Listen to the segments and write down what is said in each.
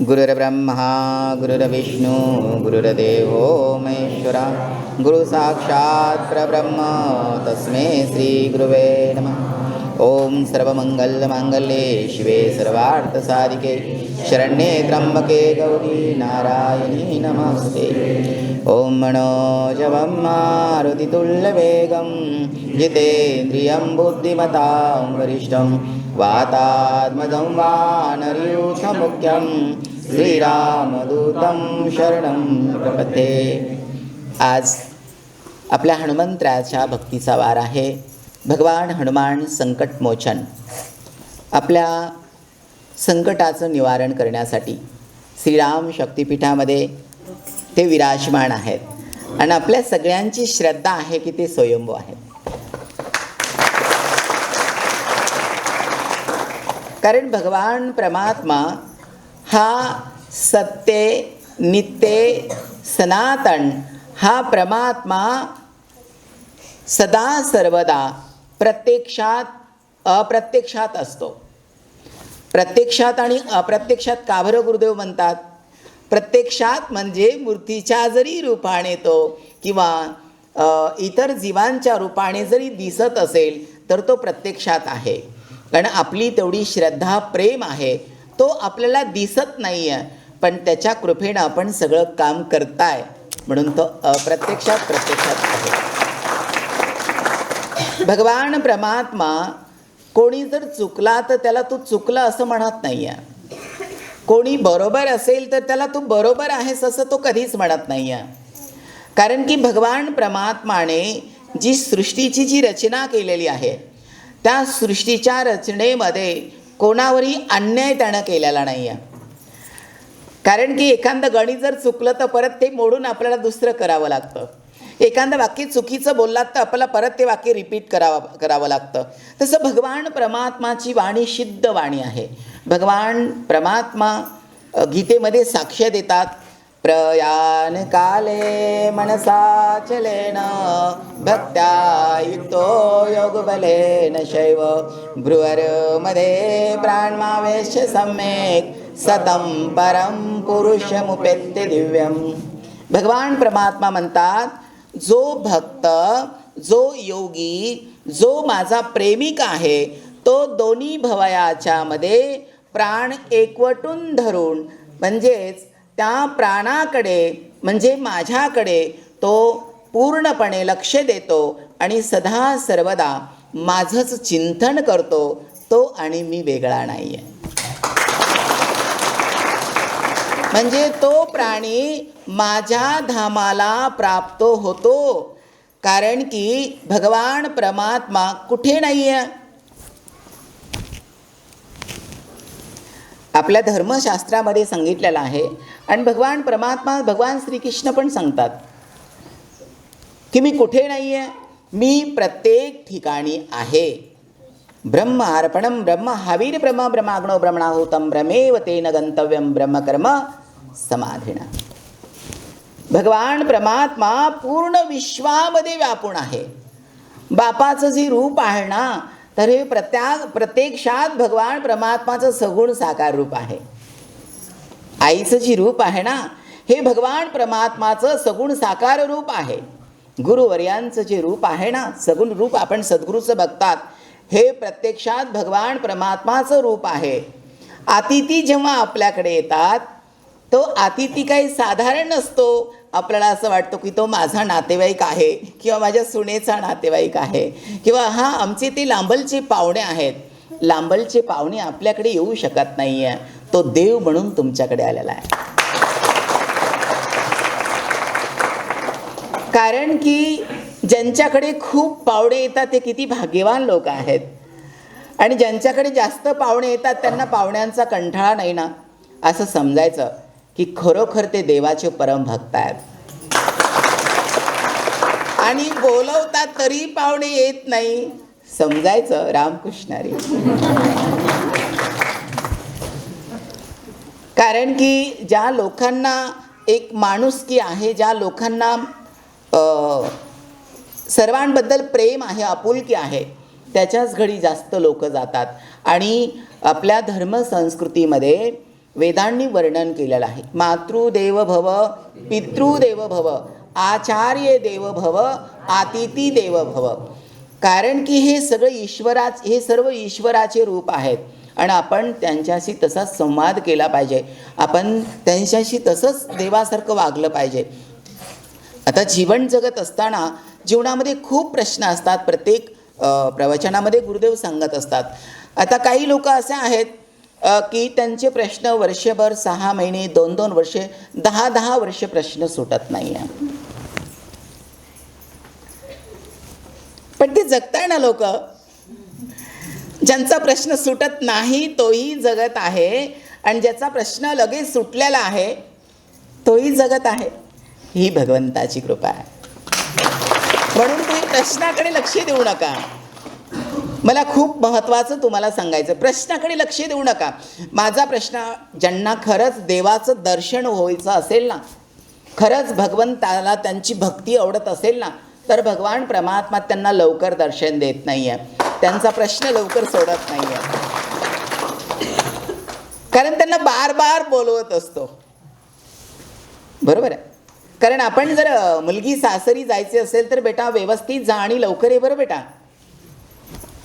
गुरुर्ब्रह्मा गुरुर्विष्णू गुरुर्देवो महेश्वरा गुरु साक्षात् परब्रह्म तस्मै श्री गुरुवे नमः। ओम सर्वमंगलमांगल्ये शिवे सर्वार्थसाधिके शरण्ये त्र्यंबके गौरी नारायणी नमस्ते। ओम मनोजवं मारुतितुल्यवेगं जितेन्द्रियं बुद्धिमतां वरिष्ठं वातात्मजं वानरयूथमुख्यं श्रीरामदूतं शरणं प्रपद्ये। आज आपल्या हनुमंतरायाच्या भक्तीचा वार आहे। भगवान हनुमान संकटमोचन, आपल्या संकटाचं निवारण करण्यासाठी श्रीराम शक्तिपीठामध्ये ते विराजमान आहेत आणि आपल्या सगळ्यांची श्रद्धा आहे की ते स्वयंभू आहेत। कारण भगवान परमात्मा हा सत्य नित्य सनातन हा परमात्मा सदा सर्वदा प्रत्यक्षात अप्रत्यक्षात असतो। प्रत्यक्षात आणि अप्रत्यक्षात का बरं गुरुदेव म्हणतात? प्रत्यक्षात म्हणजे मूर्तीच्या जरी रूपाने तो किंवा इतर जीवांच्या रूपाने जरी दिसत असेल तर तो प्रत्यक्षात आहे। कारण आपली तेवढी श्रद्धा प्रेम आहे, तो आपल्याला दिसत नाही आहे पण त्याच्या कृपेनं आपण सगळं काम करताय म्हणून तो अप्रत्यक्षात प्रत्यक्षात आहे। भगवान परमात्मा कोणी जर चुकला तर त्याला तू चुकला असं म्हणत नाही आहे, कोणी बरोबर असेल तर त्याला तू बरोबर आहेस असं तो कधीच म्हणत नाही आहे। कारण की भगवान परमात्माने जी सृष्टीची जी रचना केलेली आहे त्या सृष्टीच्या रचनेमध्ये कोणावरही अन्याय त्यानं केलेला नाही आहे। कारण की एखादं गणित जर चुकलं तर परत ते मोडून आपल्याला दुसरं करावं लागतं। एखादं वाक्य चुकीचं बोललात तर आपल्याला परत ते वाक्य रिपीट करावं लागतं। तसं भगवान परमात्माची वाणी शुद्ध वाणी आहे। भगवान परमात्मा गीतेमध्ये साक्ष देतात, प्रयाण काले मनसाचलेन भक्त्या युक्तो योगबलेन शैव भ्रुवरमध्ये प्राणमावेश सम्यक सतं परम पुरुषमुपेत्य दिव्यम। भगवान परमात्मा म्हणतात, जो भक्त, जो योगी, जो माझा प्रेमिक आहे तो दोन्ही भवयाच्या मध्ये प्राण एकवटून धरून म्हणजेच त्या प्राणाकडे म्हणजे माझ्याकडे तो पूर्णपणे लक्ष देतो आणि सदा सर्वदा माझंच चिंतन करतो, तो आणि मी वेगळा नाही आहे। म्हणजे तो प्राणी माझ्या धामाला प्राप्त होतो। कारण की भगवान परमात्मा कुठे नाही आहे? आपल्या धर्मशास्त्रामध्ये सांगितलेलं आहे आणि भगवान परमात्मा भगवान श्रीकृष्ण पण सांगतात की मी कुठे नाही आहे, मी प्रत्येक ठिकाणी आहे। ब्रह्म अर्पणम ब्रह्म हवीर ब्रह्म ब्रह्माग्नो ब्रह्मणाहुतम ब्रह्मेव तेन गंतव्यम ब्रह्मकर्म समाधिना। भगवान परमात्मा पूर्ण विश्वामध्ये व्यापून आहे। बापाचं जे रूप आहे ना तर हे प्रत्यक्षात भगवान परमात्माचं सगुण साकार रूप आहे। आईचं जे रूप आहे ना हे भगवान परमात्माचं सगुण साकार रूप आहे। गुरुवर्यांचं जे रूप आहे ना सगुण रूप आपण सद्गुरूचं बघतात हे प्रत्यक्षात भगवान परमात्माचं रूप आहे। अतिथी जेव्हा आपल्याकडे येतात तो अतिथी काही साधारण नसतो। आपल्याला असं वाटतं की तो माझा नातेवाईक आहे किंवा माझ्या सुनेचा नातेवाईक आहे किंवा हा आमचे ते लांबलचे पाहुणे आहेत। लांबलचे पाहुणे आपल्याकडे येऊ शकत नाही आहे, तो देव म्हणून तुमच्याकडे आलेला आहे। कारण की ज्यांच्याकडे खूप पाहुणे येतात ते किती भाग्यवान लोक आहेत आणि ज्यांच्याकडे जास्त पाहुणे येतात त्यांना पाहुण्यांचा कंटाळा नाही ना असं समजायचं की खरोखर ते देवाचे परम भक्त आहेत। आणि बोलवतात तरी पाहुणे येत नाही समजायचं रामकृष्णारी। कारण की ज्या लोकांना एक माणुसकी आहे, ज्या लोकांना सर्वांबद्दल प्रेम आहे, आपुलकी आहे, त्याच्याच घडी जास्त लोक जातात। आणि आपल्या धर्मसंस्कृतीमध्ये वेदांनी वर्णन केलेलं आहे. मातृदेव भव, पितृदेव भव, आचार्य देव भव, अतिथी देव भव. कारण की हे सर्व ईश्वराचे रूप आहेत आणि आपण त्यांच्याशी तसाच संवाद केला पाहिजे. आपण त्यांच्याशी तसंच देवासारखं वागलं पाहिजे. आता जीवन जगत असताना जीवनामध्ये खूप प्रश्न असतात. प्रत्येक प्रवचनामध्ये गुरुदेव सांगत असतात. आता काही लोक असे आहेत की त्यांचे प्रश्न वर्षभर, 6 महिने, 2-2 वर्षे, 10-10 वर्षे प्रश्न सुटत नाही आहे. पण ते जगताय ना लोक. ज्यांचा प्रश्न सुटत नाही तोही जगत आहे आणि ज्याचा प्रश्न लगेच सुटलेला आहे तोही जगत आहे. ही भगवंताची कृपा आहे. म्हणून तुम्ही प्रश्नाकडे लक्ष देऊ नका. मला खूप महत्त्वाचं तुम्हाला सांगायचं, प्रश्नाकडे लक्ष देऊ नका. माझा प्रश्न, ज्यांना खरंच देवाचं दर्शन व्हायचं असेल ना, खरंच भगवंताला त्यांची भक्ती आवडत असेल ना, तर भगवान परमात्मा त्यांना लवकर दर्शन देत नाही आहे. त्यांचा प्रश्न लवकर सोडत नाही आहे. कारण त्यांना बार बार बोलवत असतो. बरोबर आहे. कारण आपण जर मुलगी सासरी जायचे असेल तर बेटा व्यवस्थित जा आणि लवकर ये बरं बेटा.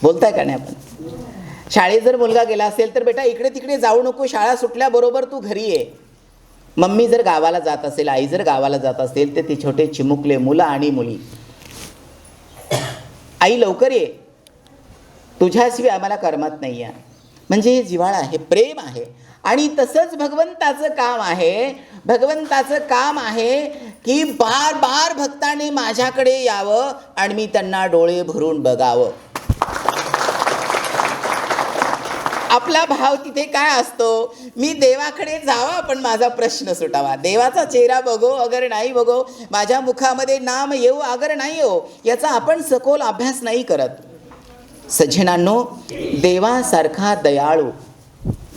बोलताय का नाही आपण? शाळेत जर मुलगा गेला असेल तर बेटा इकडे तिकडे जाऊ नको, शाळा सुटल्याबरोबर तू घरी ये. मम्मी जर गावाला जात असेल, आई जर गावाला जात असेल तर ते छोटे चिमुकले मुलं आणि मुली, आई लवकर ये, तुझ्याशिवाय आम्हाला करमत नाही आहे. म्हणजे हे जिव्हाळा आहे, प्रेम आहे. आणि तसंच भगवंताचं काम आहे. भगवंताचं काम आहे की बार बार भक्तांनी माझ्याकडे यावं आणि मी त्यांना डोळे भरून बघावं. आपला भाव तिथे काय असतो? मी देवाकडे जावा पण माझा प्रश्न सुटावा. देवाचा चेहरा बघो अगर नाही बघो, माझ्या मुखामध्ये नाम येऊ अगर नाही येऊ, याचा आपण सखोल अभ्यास नाही करत. सज्जनांनो, देवासारखा दयाळू,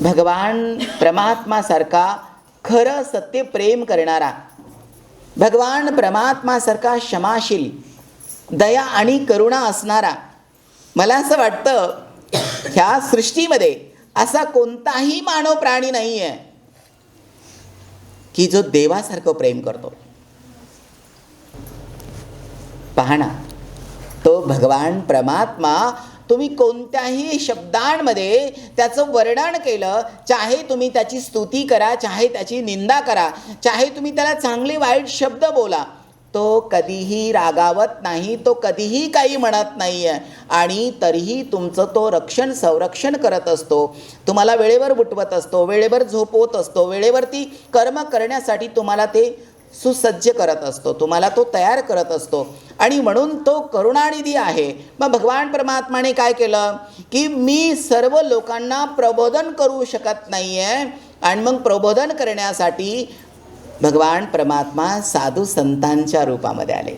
भगवान परमात्मासारखा खरं सत्य प्रेम करणारा, भगवान परमात्मासारखा क्षमाशील, दया आणि करुणा असणारा, मला असं वाटतं ह्या सृष्टीमध्ये असा कोणताही मानव प्राणी नाही आहे की जो देवासारखं प्रेम करतो. पहा ना, तो भगवान परमात्मा तुम्ही कोणत्याही शब्दांमध्ये त्याचं वर्णन केलं, चाहे तुम्ही त्याची स्तुती करा, चाहे त्याची निंदा करा, चाहे तुम्ही त्याला चांगले वाईट शब्द बोला, तो कधीही रागावत नाही, तो कधीही काही म्हणत नाही आहे. आणि तरीही तुमचं तो रक्षण संरक्षण करत असतो. तुम्हाला वेळेवर उठवत असतो, वेळेवर झोपवत असतो, वेळेवरती कर्म करण्यासाठी तुम्हाला ते सुसज्ज करत असतो, तुम्हाला तो तयार करत असतो. आणि म्हणून तो करुणानिधी आहे. मग भगवान परमात्माने काय केलं की मी सर्व लोकांना प्रबोधन करू शकत नाही आहे, आणि मग प्रबोधन करण्यासाठी भगवान परमात्मा साधू संतांच्या रूपामध्ये आले.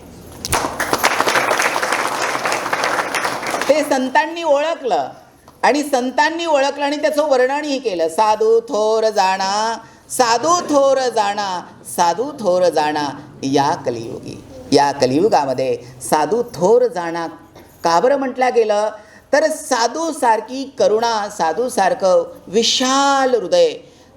ते संतांनी ओळखलं आणि त्याचं वर्णनही केलं. साधू थोर जाणा, साधू थोर जाणा, साधू थोर जाणा या कलियुगी. या कलियुगामध्ये साधू थोर जाणा का बरं म्हटलं गेलं? तर साधूसारखी करुणा, साधूसारखं विशाल हृदय,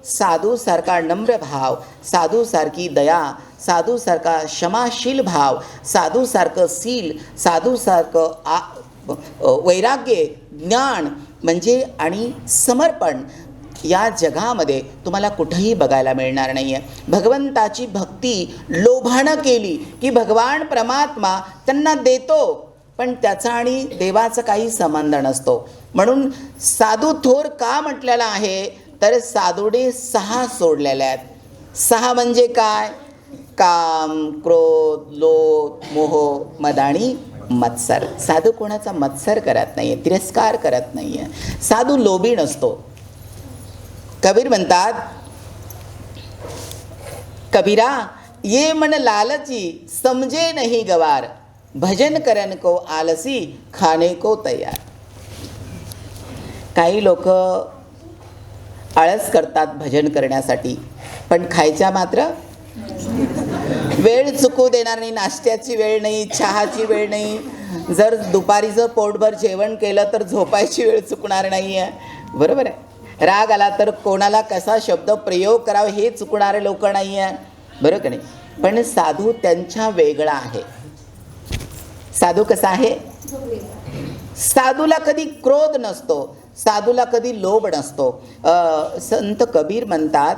साधूसारखा नम्र भाव, साधूसारखी दया, साधूसारखा क्षमाशील भाव, साधूसारखं शील, साधूसारखं वैराग्य, ज्ञान म्हणजे आणि समर्पण या जगामध्ये तुम्हाला कुठेही बघायला मिळणार नाही आहे. भगवंताची भक्ती लोभानं केली की भगवान परमात्मा त्यांना देतो, पण त्याचा आणि देवाचा काही संबंध नसतो. म्हणून साधू थोर का म्हटलेला आहे? तर साधूने 6 सोडलेले आहेत. 6 म्हणजे काय? काम, क्रोध, लोभ, मोह, मद आणि मत्सर. साधू कोणाचा मत्सर करत नाही आहे, तिरस्कार करत नाही आहे. साधू लोभी नसतो. कबीर म्हणतात, कबीरा ये मन लालची समजे नहीं गवार, भजन करन को आलसी खाने को तयार. काही लोक आळस करतात भजन करण्यासाठी, पण खायच्या मात्र वेळ चुकू देणार नाही. नाश्त्याची वेळ नाही, चहाची वेळ नाही. जर दुपारीचं पोटभर जेवण केलं तर झोपायची वेळ चुकणार नाही आहे. बरोबर आहे. राग आला तर कोणाला कसा शब्द प्रयोग करावा हे चुकणारे लोक नाही आहे, बरं का नाही. पण साधू त्यांच्या वेगळा आहे. साधू कसा आहे? साधूला कधी क्रोध नसतो, साधूला कधी लोभ नसतो. संत कबीर म्हणतात,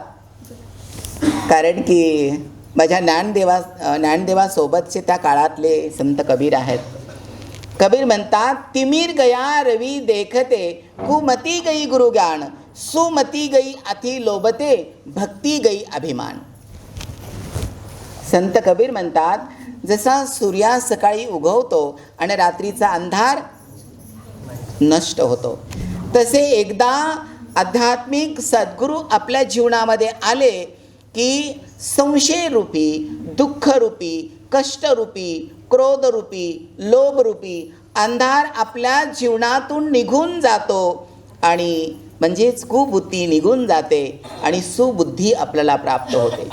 कारण की माझ्या ज्ञानदेवासोबतचे त्या काळातले संत कबीर आहेत. कबीर म्हणतात, तिमीर गया रवी देखते, कुमती गई गुरु ज्ञान, सुमती गई अति लोभते, भक्ती गई अभिमान. संत कबीर म्हणतात, जसा सूर्या सकाळी उगवतो आणि रात्रीचा अंधार नष्ट होतो, तसे एकदा आध्यात्मिक सद्गुरू आपल्या जीवनामध्ये आले की संशयरूपी, दुःखरूपी, कष्टरूपी, क्रोधरूपी, लोभरूपी अंधार आपल्या जीवनातून निघून जातो आणि म्हणजेच कुबुद्धी निघून जाते आणि सुबुद्धी आपल्याला प्राप्त होते.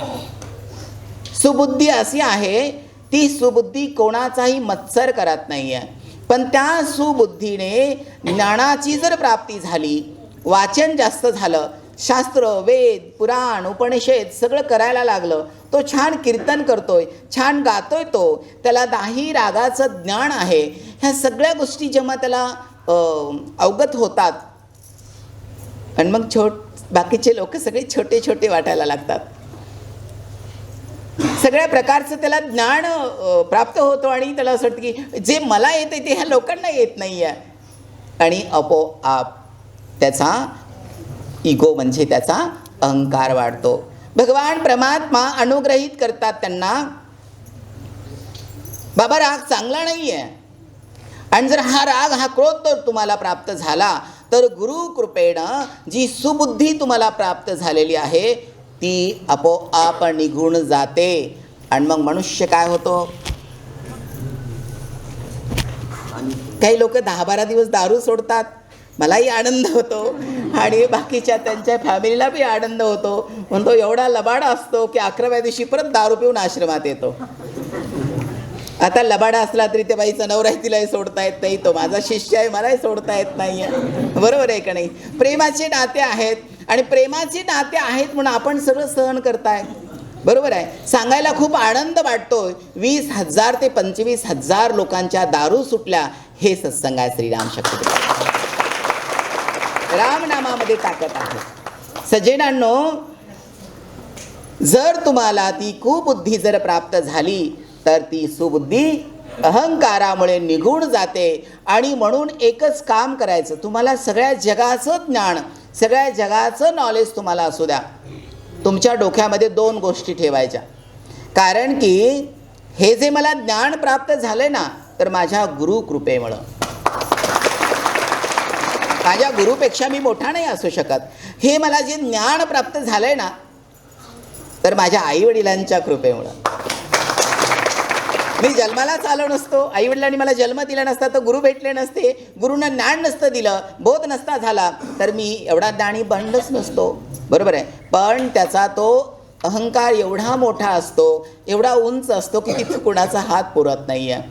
सुबुद्धी अशी आहे, ती सुबुद्धी कोणाचाही मत्सर करत नाही आहे. पण त्या सुबुद्धीने ज्ञानाची जर प्राप्ती झाली, वाचन जास्त झालं, शास्त्र, वेद, पुराण, उपनिषद सगळं करायला लागलं, तो छान कीर्तन करतोय, छान गातोय, तो त्याला 10 रागाचं ज्ञान आहे, ह्या सगळ्या गोष्टी जेव्हा त्याला अवगत होतात आणि मग बाकीचे लोक सगळे छोटे छोटे वाटायला लागतात. सगळ्या प्रकारचं त्याला ज्ञान प्राप्त होतो आणि त्याला असं वाटतं की जे मला येते ते ह्या लोकांना येत नाही आहे. आणि आपोआप त्याचा इगो म्हणजे त्याचा अहंकार वाढतो. भगवान परमात्मा अनुग्रहित करतात त्यांना, बाबा राग चांगला नाही आहे, आणि जर हा राग, हा क्रोध तर तुम्हाला प्राप्त झाला, तर गुरु कृपेनं जी सुबुद्धी तुम्हाला प्राप्त झालेली आहे ती आपोआप निघून जाते. आणि मग मनुष्य काय होतो, काही लोक 10-12 दिवस दारू सोडतात, मलाही आनंद होतो आणि बाकीच्या त्यांच्या फॅमिलीला बी आनंद होतो. म्हणतो एवढा लबाडा असतो की 11व्या दिवशी परत दारू पिऊन आश्रमात येतो. आता लबाडा असला तरी त्या बाईचा नवराही तिलाही सोडता येत नाही, तो माझा शिष्य आहे मलाही सोडता येत नाही आहे, बरोबर आहे का नाही. प्रेमाचे नाते आहेत आणि प्रेमाचे नाते आहेत म्हणून आपण सगळं सहन करताय, बरोबर आहे. सांगायला खूप आनंद वाटतोय, 20,000 ते 25,000 लोकांच्या दारू सुटल्या, हे सत्संग आहे. श्रीराम शक्ती, रामनामामध्ये ताकद आहे. सज्जनांनो, जर तुम्हाला ती कुबुद्धी जर प्राप्त झाली तर ती सुबुद्धी अहंकारामुळे निघून जाते. आणि म्हणून एकच काम करायचं, तुम्हाला सगळ्या जगाचं ज्ञान, सगळ्या जगाचं नॉलेज तुम्हाला असू द्या, तुमच्या डोक्यामध्ये 2 गोष्टी ठेवायच्या. कारण की हे जे मला ज्ञान प्राप्त झाले ना, तर माझ्या गुरु कृपेमुळं, माझ्या गुरुपेक्षा मी मोठा नाही असू शकत. हे मला जे ज्ञान प्राप्त झालंय ना, तर माझ्या आईवडिलांच्या कृपेमुळं. मी जन्मालाच आलो नसतो, आईवडिलांनी मला जन्म दिला नसता, तर गुरु भेटले नसते, गुरुनं ज्ञान नसतं दिलं, बोध नसता झाला, तर मी एवढा ज्ञानी बनलोच नसतो, बरोबर आहे. पण त्याचा तो अहंकार एवढा मोठा असतो, एवढा उंच असतो की तिथं कुणाचा हात पुरत नाही आहे.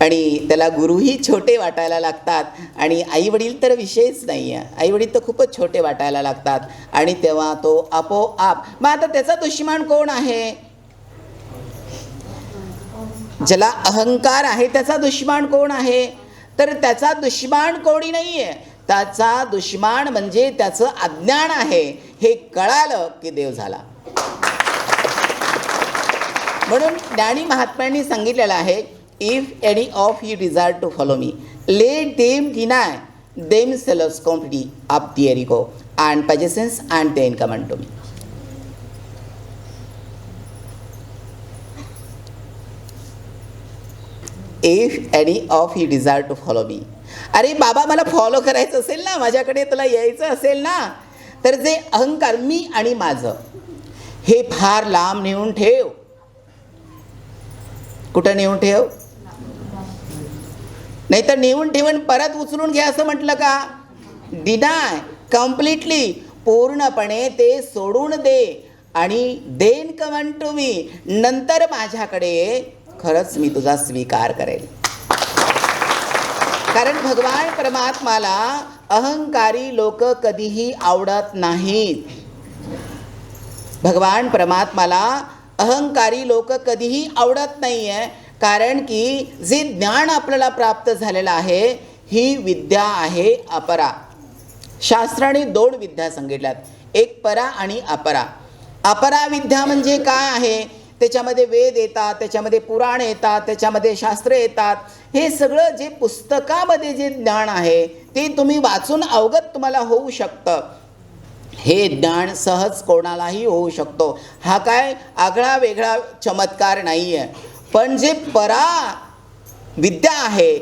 आणि त्याला गुरुही छोटे वाटायला लागतात आणि आईवडील तर विषयच नाही आहे, आईवडील तर खूपच छोटे वाटायला लागतात. आणि तेव्हा तो आपोआप, मग आता त्याचा दुश्मन कोण आहे? ज्याला अहंकार आहे त्याचा दुश्मन कोण आहे? तर त्याचा दुश्मन कोणी नाही आहे, त्याचा दुश्मन म्हणजे त्याचं अज्ञान आहे. हे कळालं की देव झाला. म्हणून ज्ञानी महात्म्यांनी सांगितलेलं आहे, if any of you desire to follow me, let them deny themselves completely of their ego and possessions and then come unto me. If any of you desire to follow me, अरे बाबा मला follow करायचं असेल ना, माझ्याकडे तुला यायचं असेल ना, तर जे अहंकार मी आणि माझं हे फार लांब नेऊन ठेव. कुठं नेऊन ठेव? नाही तर नेऊन ठेवून परत उचलून घ्या असं म्हटलं का? डिनाय, कम्प्लिटली, पूर्णपणे ते सोडून दे आणि देन कम टू मी, नंतर माझ्याकडे खरंच मी तुझा स्वीकार करेल. कारण भगवान परमात्माला अहंकारी लोक कधीही आवडत नाहीत. भगवान परमात्माला अहंकारी लोक कधीही आवडत नाही आहे. कारण की जे ज्ञान आपल्याला प्राप्त झालेलं आहे ही विद्या आहे अपरा. शास्त्राने 2 विद्या सांगितल्यात, एक परा आणि अपरा. अपरा विद्या म्हणजे काय आहे? त्याच्यामध्ये वेद येतात, त्याच्यामध्ये पुराण येतात, त्याच्यामध्ये शास्त्र येतात. हे सगळं जे पुस्तकामध्ये जे ज्ञान आहे ते तुम्ही वाचून अवगत तुम्हाला होऊ शकतं. हे ज्ञान सहज कोणालाही होऊ शकतो. हा काय आगळा वेगळा चमत्कार नाही आहे. पण जे परा विद्या आहे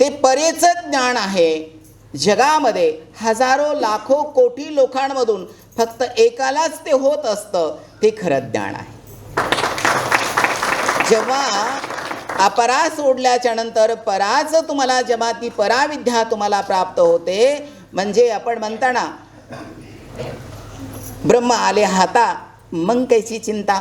ते परेचं ज्ञान आहे. जगामध्ये हजारो लाखो कोटी लोकांमधून फक्त एकालाच ते होत असतं, ते खरं ज्ञान आहे. जेव्हा अपरा सोडल्याच्या नंतर पराचं तुम्हाला, जेव्हा ती पराविद्या तुम्हाला प्राप्त होते, म्हणजे आपण म्हणताना ब्रह्म आले हाता मग कैची चिंता.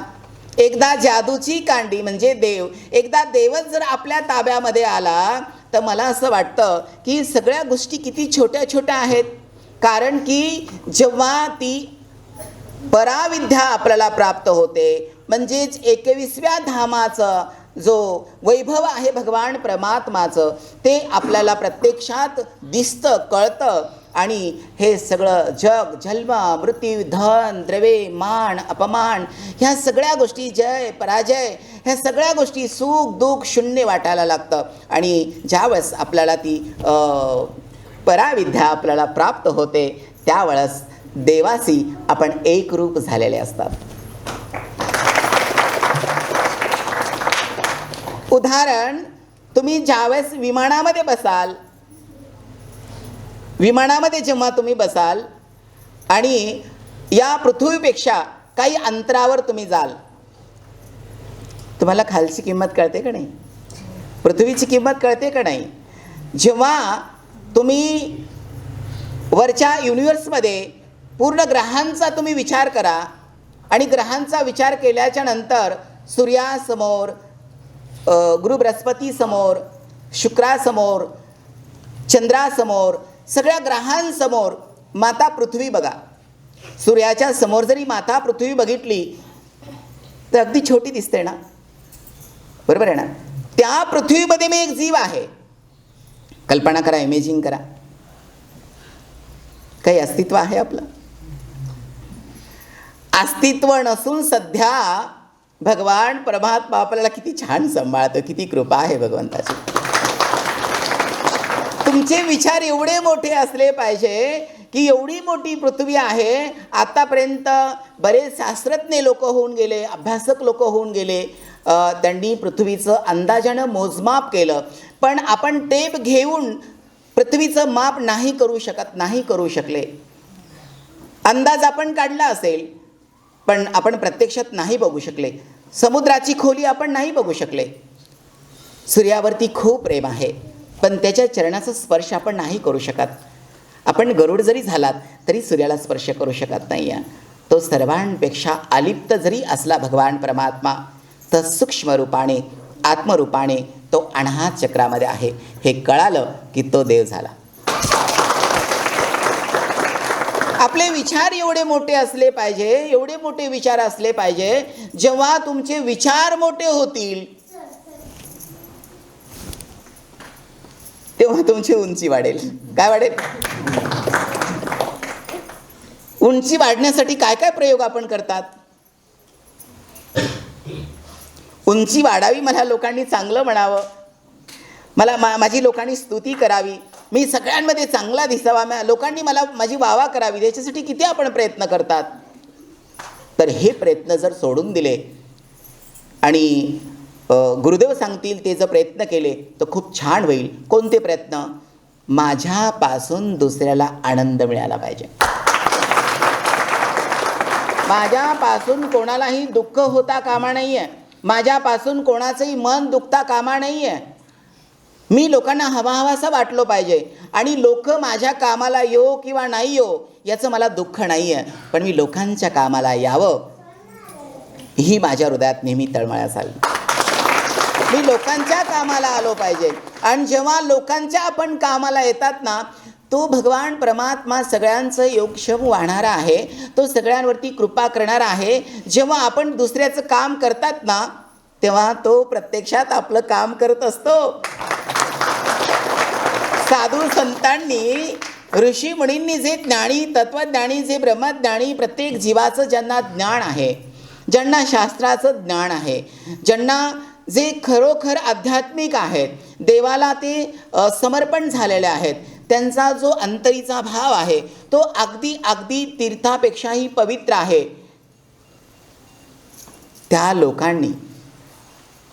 एकदा जादूची कांडी म्हणजे देव, एकदा देवच जर आपल्या ताब्यामध्ये आला तर मला असं वाटतं की सगळ्या गोष्टी किती छोट्या छोट्या आहेत. कारण की जेव्हा ती पराविद्या आपल्याला प्राप्त होते, म्हणजेच 21व्या धामाचं जो वैभव आहे भगवान परमात्माचं, ते आपल्याला प्रत्यक्षात दिसतं, कळतं. आणि हे सगळं जग, जन्म, मृत्यू, धन, द्रव्ये, मान, अपमान, ह्या सगळ्या गोष्टी, जय पराजय, ह्या सगळ्या गोष्टी, सुख दुःख शून्य वाटायला लागतं. आणि ज्यावेळेस आपल्याला ती पराविद्या आपल्याला प्राप्त होते त्यावेळेस देवासी आपण एकरूप झालेले असतात. उदाहरण, तुम्ही ज्यावेळेस विमानामध्ये बसाल, विमानामध्ये जेव्हा तुम्ही बसाल आणि या पृथ्वीपेक्षा काही अंतरावर तुम्ही जाल, तुम्हाला खालची किंमत कळते का नाही? पृथ्वीची किंमत कळते का नाही? जेव्हा तुम्ही वरच्या युनिव्हर्समध्ये पूर्ण ग्रहांचा तुम्ही विचार करा आणि ग्रहांचा विचार केल्याच्या नंतर सूर्यासमोर, गुरु बृहस्पतीसमोर, शुक्रासमोर, चंद्रासमोर, सगळ्या ग्रहांसमोर माता पृथ्वी बघा. सूर्याच्या समोर जरी माता पृथ्वी बघितली तर अगदी छोटी दिसते ना, बरोबर आहे ना? त्या पृथ्वीमध्ये मी एक जीव आहे. कल्पना करा, इमेजिंग करा, काही अस्तित्व आहे आपलं? अस्तित्व नसून सध्या भगवान परमात्मा आपल्याला किती छान सांभाळतो, किती कृपा आहे भगवंताची. तुमचे विचार एवढे मोठे असले पाहिजे की एवढी मोठी पृथ्वी आहे. आतापर्यंत बरेच शास्त्रज्ञ लोक होऊन गेले, अभ्यासक लोक होऊन गेले, त्यांनी पृथ्वीचं अंदाजानं मोजमाप केलं. पण आपण टेप घेऊन पृथ्वीचं माप नाही करू शकत, नाही करू शकले. अंदाज आपण काढला असेल पण आपण प्रत्यक्षात नाही बघू शकले. समुद्राची खोली आपण नाही बघू शकले. सूर्यावरती खूप प्रेम आहे पण त्याच्या चरणाचा स्पर्श आपण नाही करू शकत. आपण गरुड जरी झालात तरी सूर्याला स्पर्श करू शकत नाही आहे. तो सर्वांपेक्षा अलिप्त जरी असला भगवान परमात्मा, तर सूक्ष्म रूपाने, आत्मरूपाने तो अनाहत चक्रामध्ये आहे. हे कळालं की तो देव झाला. आपले विचार एवढे मोठे असले पाहिजे, एवढे मोठे विचार असले पाहिजे. जेव्हा तुमचे विचार मोठे होतील तेव्हा तुमची उंची वाढेल. काय वाढेल? उंची वाढण्यासाठी काय काय प्रयोग आपण करतात? उंची वाढावी, मला लोकांनी चांगलं म्हणावं, मला माझी लोकांनी स्तुती करावी, मी सगळ्यांमध्ये चांगला दिसावा, लोकांनी मला माझी वावा करावी, याच्यासाठी किती आपण प्रयत्न करतात. तर हे प्रयत्न जर सोडून दिले आणि गुरुदेव सांगतील ते जर प्रयत्न केले तर खूप छान होईल. कोणते प्रयत्न? माझ्यापासून दुसऱ्याला आनंद मिळाला पाहिजे. माझ्यापासून कोणालाही दुःख होता कामा नाही आहे. माझ्यापासून कोणाचंही मन दुखता कामा नाही आहे. मी लोकांना हवाहवासा वाटलो पाहिजे आणि लोक माझ्या कामाला येऊ किंवा नाही येऊ याचं मला दुःख नाही आहे. पण मी लोकांच्या कामाला यावं ही माझ्या हृदयात नेहमी तळमळ असावी. मी लोकांच्या कामाला आलो पाहिजे. आणि जेव्हा लोकांच्या आपण कामाला येतात ना, तो भगवान परमात्मा सगळ्यांचं योगक्षेम वाहणारा आहे, तो सगळ्यांवरती कृपा करणारा आहे. जेव्हा आपण दुसऱ्याचं काम करतात ना, तेव्हा तो प्रत्यक्षात आपलं काम करत असतो. साधू संतांनी, ऋषी मुनींनी जे ज्ञानी, तत्वज्ञानी, जे ब्रह्मज्ञानी, प्रत्येक जीवाचं ज्यांना ज्ञान आहे, ज्यांना शास्त्राचं ज्ञान आहे, ज्यांना जे खरोखर आध्यात्मिक आहेत, देवाला ते समर्पण झालेले आहेत, त्यांचा जो अंतरीचा भाव आहे तो अगदी अगदी तीर्थापेक्षाही पवित्र आहे. त्या लोकांनी,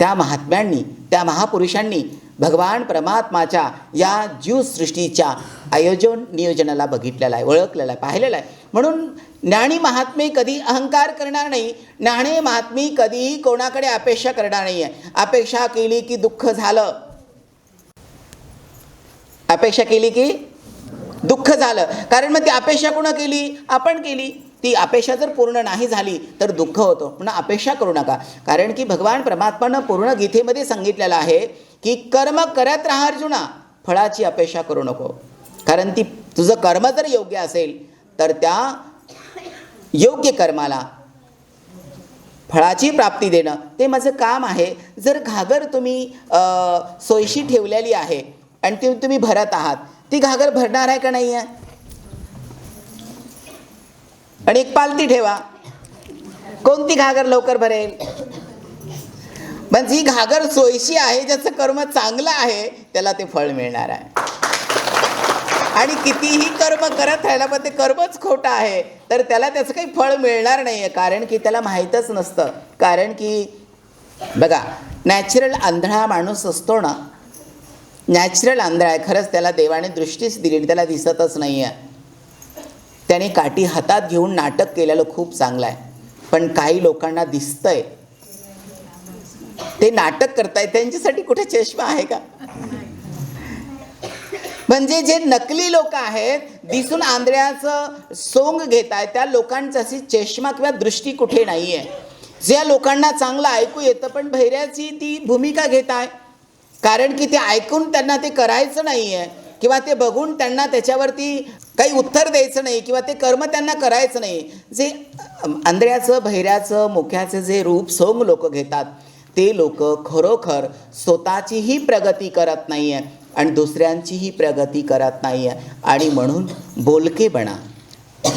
त्या महात्म्यांनी, त्या महापुरुषांनी भगवान परमात्माच्या या जीवसृष्टीच्या आयोजन नियोजनाला बघितलेला आहे, ओळखलेला आहे, पाहिलेला आहे. म्हणून ज्ञानी महात्मे कधी अहंकार करणार नाही. ज्ञानी महात्मी कधीही कोणाकडे अपेक्षा करणार नाही आहे. अपेक्षा केली की दुःख झालं, अपेक्षा केली की दुःख झालं. कारण मग ती अपेक्षा कोणा केली? आपण केली. ती अपेक्षा जर पूर्ण नाही झाली तर दुःख होतं. पुन्हा अपेक्षा करू नका. कारण की भगवान परमात्मानं पूर्ण गीतेमध्ये सांगितलेलं आहे की कर्म करत राहा अर्जुना, फळाची अपेक्षा करू नको. कारण ती तुझं कर्म जर योग्य असेल तर त्या योग्य कर्माला फळाची प्राप्ती देणं ते माझं काम आहे. जर घागर तुम्ही सोयीशी ठेवलेली आहे आणि ती तुम्ही भरत आहात, ती घागर भरणार आहे का नाही आहे? आणि एक पालती ठेवा, कोणती घागर लवकर भरेल? म्हणजे जी घागर सोयीशी आहे, ज्याचं कर्म चांगलं आहे, त्याला ते फळ मिळणार आहे. आणि कितीही कर्म करत राहिला पण ते कर्मच खोटं आहे तर त्याला त्याचं काही फळ मिळणार नाही आहे. कारण की त्याला माहीतच नसतं. कारण की बघा, नॅचरल आंधळा माणूस असतो ना, नॅचरल आंधळा आहे, खरंच त्याला देवाने दृष्टीच दिलेली, त्याला दिसतच नाही आहे. त्याने काठी हातात घेऊन नाटक केलेलं खूप चांगलं आहे. पण काही लोकांना दिसतंय, ते नाटक करतायत, त्यांच्यासाठी कुठे चष्मा आहे का? म्हणजे जे नकली लोक आहेत, दिसून आंधळ्याचं सोंग घेत आहेत, त्या लोकांची अशी चष्मा किंवा दृष्टी कुठे नाही आहे. ज्या लोकांना चांगलं ऐकू येतं पण बहिऱ्याची ती भूमिका घेत आहे. कारण की ते ऐकून त्यांना ते करायचं नाही आहे, किंवा ते बघून त्यांना त्याच्यावरती काही उत्तर द्यायचं नाही, किंवा ते कर्म त्यांना करायचं नाही. जे आंधळ्याचं, बहिऱ्याचं, मुख्याचं जे रूप सोंग लोक घेतात, ते लोक खरोखर स्वतःचीही प्रगती करत नाही आहे आणि दुसऱ्यांचीही प्रगती करत नाही आहे. आणि म्हणून बोलकेपणा,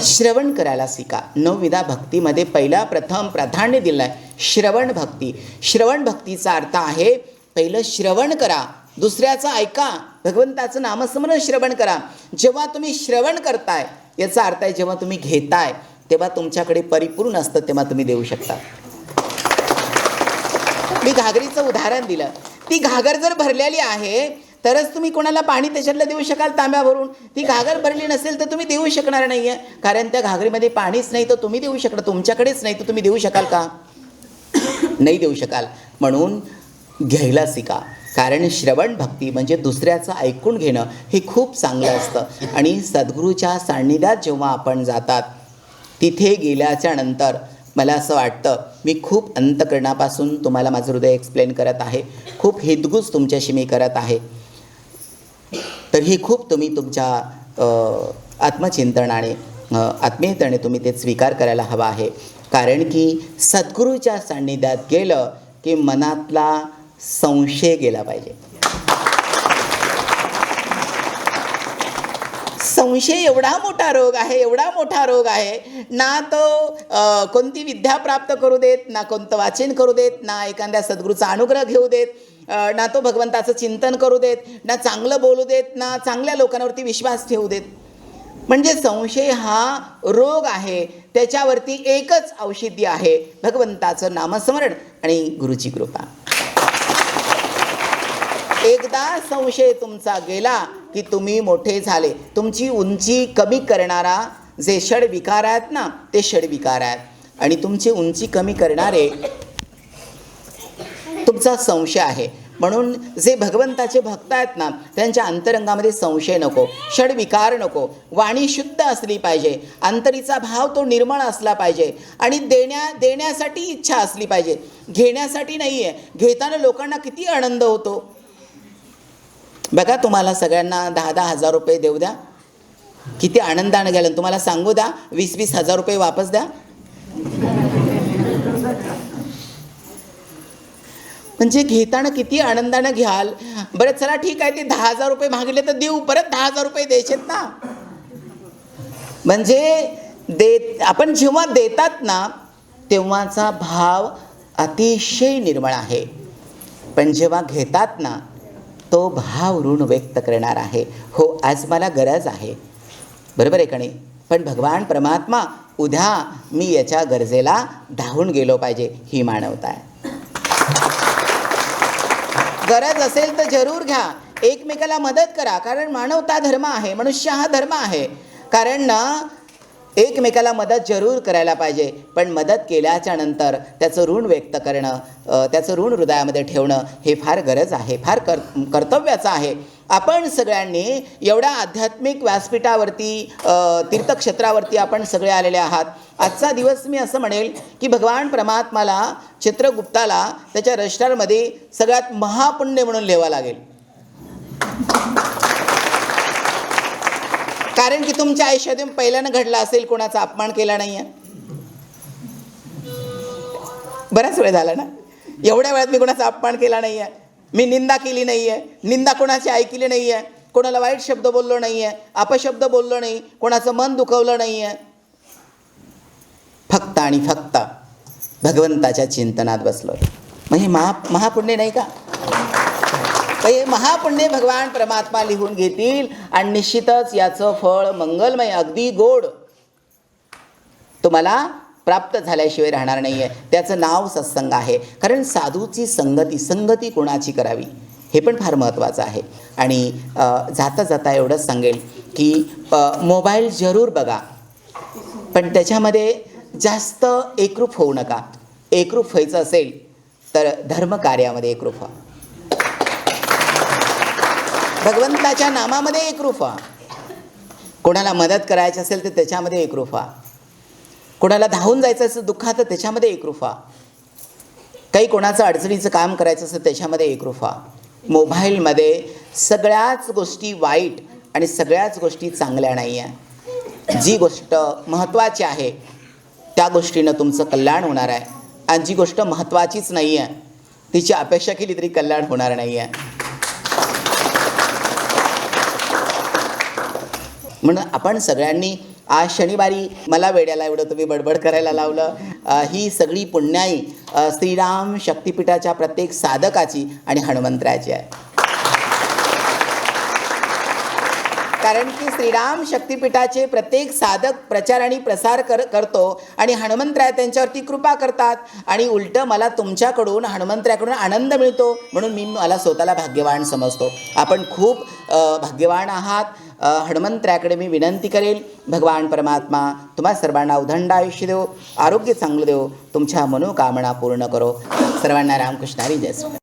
श्रवण करायला शिका. नवविधा भक्तीमध्ये पहिला प्रथम प्राधान्य दिलं आहे श्रवण भक्ती. श्रवण भक्तीचा अर्थ आहे पहिलं श्रवण करा, दुसऱ्याचं ऐका, भगवंताचं नामस्मरण श्रवण करा. जेव्हा तुम्ही श्रवण करताय याचा अर्थ आहे जेव्हा तुम्ही घेताय तेव्हा तुमच्याकडे परिपूर्ण असतं, तेव्हा तुम्ही देऊ शकता. मी घागरीचं उदाहरण दिलं. ती घागर जर भरलेली आहे तरच तुम्ही कोणाला पाणी त्याच्यातलं देऊ शकाल तांब्या भरून. ती घागर भरली नसेल तर तुम्ही देऊ शकणार नाही आहे. कारण त्या घागरीमध्ये पाणीच नाही तर तुम्ही देऊ शकता, तुमच्याकडेच नाही तर तुम्ही देऊ शकाल का? नाही देऊ शकाल. म्हणून घ्यायला शिका. कारण श्रवण भक्ती म्हणजे दुसऱ्याचं ऐकून घेणं हे खूप चांगलं असतं. आणि सद्गुरूच्या सान्निध्यात जेव्हा आपण जातात, तिथे गेल्याच्या नंतर मला असं वाटतं, मी खूप अंतःकरणापासून तुम्हाला माझं हृदय एक्सप्लेन करत आहे, खूप हितगुज तुमच्याशी मी करत आहे. तर हे खूप तुम्ही तुमच्या आत्मचिंतनाने, आत्मीयतेने तुम्ही ते स्वीकार करायला हवा आहे. कारण की सद्गुरूच्या सान्निध्यात गेलं की मनातला संशय गेला पाहिजे. संशय एवढा मोठा रोग आहे, एवढा मोठा रोग आहे ना. तो कोणती विद्या प्राप्त करू देत, ना कोणतं वाचन करू देत, ना एखाद्या सद्गुरूचा अनुग्रह घेऊ देत, ना तो भगवंताचं चिंतन करू देत, ना चांगलं बोलू देत, ना चांगल्या लोकांवरती विश्वास ठेवू देत. म्हणजे संशय हा रोग आहे. त्याच्यावरती एकच औषधी आहे, भगवंताचं नामस्मरण आणि गुरुची कृपा. एकदा संशय तुमचा गेला की तुम्ही मोठे झाले. तुमची उंची कमी करणारा जे षडविकार आहेत ना, ते षडविकार आहेत. आणि तुमची उंची कमी करणारे तुमचा संशय आहे. म्हणून जे भगवंताचे भक्त आहेत ना, त्यांच्या अंतरंगामध्ये संशय नको, षडविकार नको. वाणी शुद्ध असली पाहिजे, अंतरीचा भाव तो निर्मळ असला पाहिजे, आणि देण्यासाठी इच्छा असली पाहिजे, घेण्यासाठी नाही आहे. घेताना लोकांना किती आनंद होतो. बघा, तुम्हाला सगळ्यांना 10,000 रुपये देऊ द्या, किती आनंदानं घ्याल. तुम्हाला सांगू द्या 20,000 रुपये वापस द्या. म्हणजे घेताना किती आनंदानं घ्याल. बरं चला ठीक आहे, ते 10,000 रुपये मागितले तर देऊ, परत 10,000 रुपये द्यायचेत ना. म्हणजे आपण जेव्हा देतात ना तेव्हाचा भाव अतिशय निर्मळ आहे, पण जेव्हा घेतात ना तो भाव ऋण व्यक्त करणार आहे. हो, आज मला गरज आहे, बरोबर आहे का नाही, पण भगवान परमात्मा उद्या मी याच्या गरजेला धावून गेलो पाहिजे, ही मानवता आहे. गरज असेल तर जरूर घ्या, एकमेकाला मदत करा, कारण मानवता धर्म आहे, मनुष्य हा धर्म आहे. कारण ना एकमेकाला मदत जरूर करायला पाहिजे, पण मदत केल्याच्या नंतर त्याचं ऋण व्यक्त करणं, त्याचं ऋण हृदयामध्ये ठेवणं हे फार गरज आहे, फार कर्तव्याचं आहे. आपण सगळ्यांनी एवढ्या आध्यात्मिक व्यासपीठावरती, तीर्थक्षेत्रावरती आपण सगळे आलेले आहात. आजचा दिवस मी असं म्हणेल की भगवान परमात्माला, चित्रगुप्ताला त्याच्या रजिस्टरमध्ये सगळ्यात महापुण्य म्हणून लिहावं लागेल. कारण की तुमच्या आयुष्यातून पहिल्यानं घडला असेल, कोणाचा अपमान केला नाही आहे. बराच वेळ झाला ना, एवढ्या वेळात मी कोणाचा अपमान केला नाही आहे, मी निंदा केली नाही आहे, निंदा कोणाची ऐकली नाही आहे, कोणाला वाईट शब्द बोललो नाही आहे, अपशब्द बोललो नाही, कोणाचं मन दुखवलं नाही आहे. फक्त आणि फक्त भगवंताच्या चिंतनात बसलो. मग हे महापुण्य नाही का? हे महापुण्य भगवान परमात्मा लिहून घेतील आणि निश्चितच याचं फळ मंगलमय, अगदी गोड तुम्हाला प्राप्त झाल्याशिवाय राहणार नाही आहे. त्याचं नाव सत्संग आहे. कारण साधूची संगती कोणाची करावी हे पण फार महत्त्वाचं आहे. आणि जाता जाता एवढंच सांगेल की मोबाईल जरूर बघा, पण त्याच्यामध्ये जास्त एकरूप होऊ नका. एकरूप व्हायचं असेल तर धर्मकार्यामध्ये एकरूप व्हा, भगवंताच्या नामामध्ये एकरूप व्हा. कोणाला मदत करायची असेल तर त्याच्यामध्ये एकरूप व्हा. कोणाला धावून जायचं असेल दुःखात तर त्याच्यामध्ये एकरूप व्हा. काही कोणाचं अडचणीचं काम करायचं असेल त्याच्यामध्ये एकरूप व्हा. मोबाईलमध्ये सगळ्याच गोष्टी वाईट आणि सगळ्याच गोष्टी चांगल्या नाही आहे. जी गोष्ट महत्त्वाची आहे त्या गोष्टीनं तुमचं कल्याण होणार आहे, आणि जी गोष्ट महत्त्वाचीच नाही आहे तिची अपेक्षा केली तरी कल्याण होणार नाही आहे. म्हणून आपण सगळ्यांनी आज शनिवारी, मला वेड्याला एवढं तुम्ही बडबड करायला लावलं, ही सगळी पुण्याई श्रीराम शक्तिपीठाच्या प्रत्येक साधकाची आणि हनुमंतरायाची आहे. कारण की श्रीराम शक्तिपीठाचे प्रत्येक साधक प्रचार आणि प्रसार करतो आणि हनुमंतराय त्यांच्यावरती कृपा करतात, आणि उलटं मला तुमच्याकडून, हनुमंतरायाकडून आनंद मिळतो. म्हणून मी मला स्वतःला भाग्यवान समजतो. आपण खूप भाग्यवान आहात. हनुमंतरायाकडे मी विनंती करेल, भगवान परमात्मा तुम्हा सर्वांना उदंड आयुष्य देव, आरोग्य चांगलं देव, तुमच्या मनोकामना पूर्ण करो. सर्वांना रामकृष्ण हरी. जय श्री